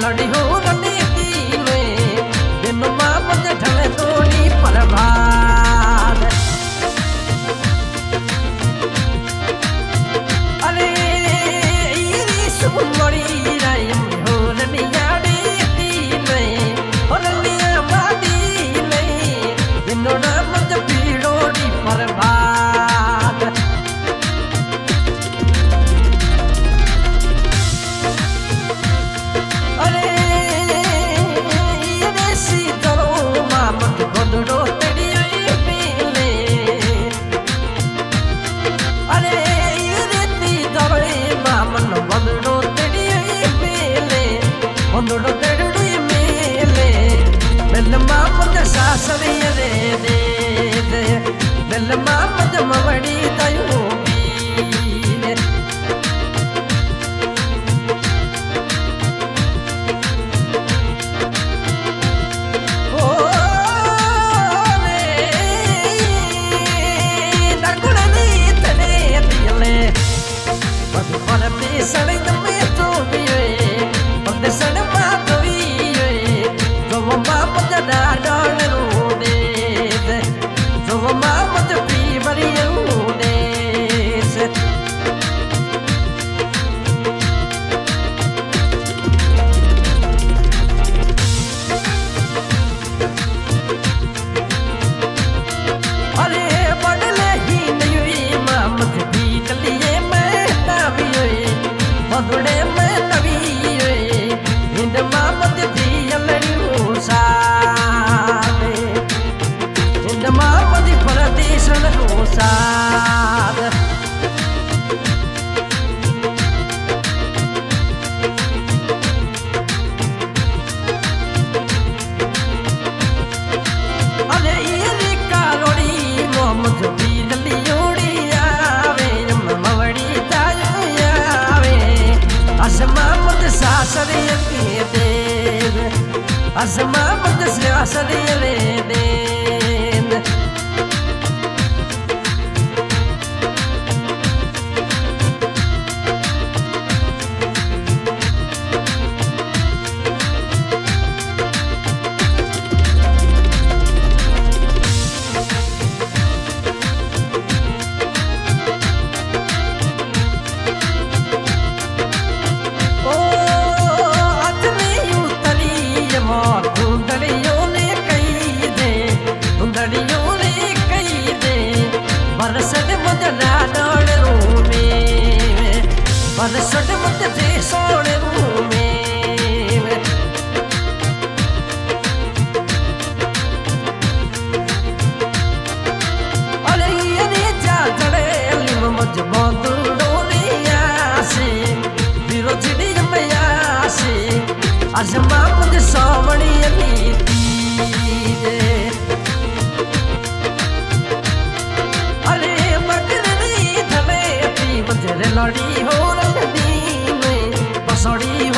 लड़ी हो रनी तीने दिन मां मुझे ढले तोड़ी परभार अरे इरी सुमड़ी रायम हो रनी याड़ी तीने हो रनी मादी ने दिनोड़ा मुझे पीड़ोड़ी परभार Asma mudas asali lene Sort of what the day sort of me. Alay jatare lim muj bondu doniya se virojini maya se asma muj savani niti ale magni thale ati muj ladi ho Sorry